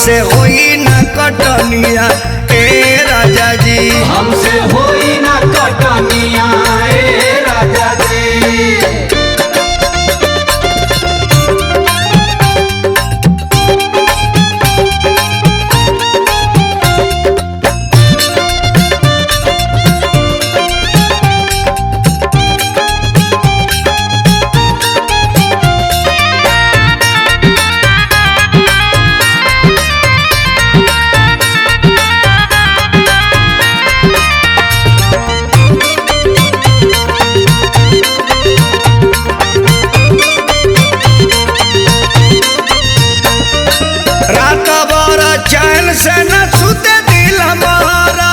हमसे होई न कटनिया ए राजा जी, हमसे होई न कटनिया ए राजा जी। चैन से न सुते दिल हमारा,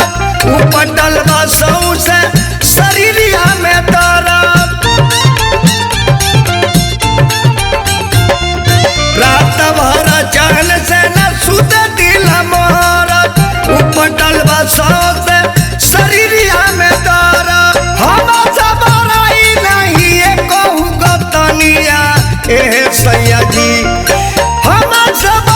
उपटल बसों से शरीरिया में दर्द। रात भर चैन से न सुते दिल हमारा, उपटल बसों से शरीरिया में दर्द। हम सब रही नहीं कहूँ गतनिया ए सैया जी, हम सब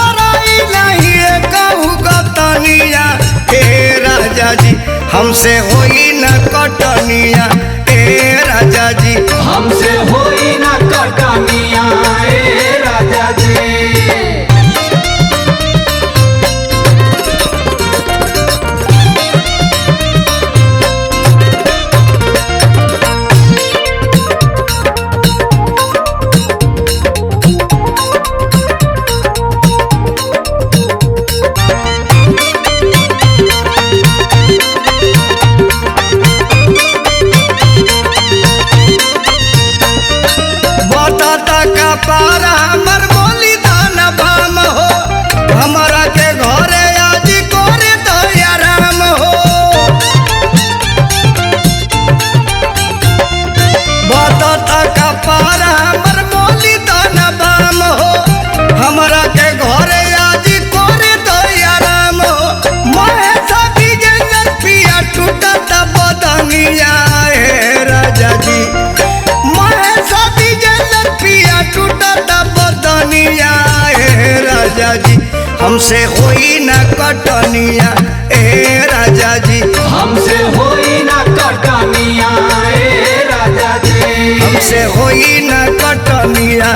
हमसे होई न कटनिया ए राजा जी, हमसे होई न कटनिया ए राजा जी। पारा हमर बोली दाना बाम हो, हमारा के घरे आज करे दया राम हो। बता का पारा हमर बोली दाना बाम हो, हमारा के घरे आज करे दया राम हो। मैं सभी जंगल पिया टूटत बदनिया ए राजा जी, मैं सभी जंगल पिया टूटत बदनिया ए राजा जी, हमसे होई न कटनिया ए राजा जी, हमसे होई न कटनिया ए राजा जी, हमसे होई न कटनिया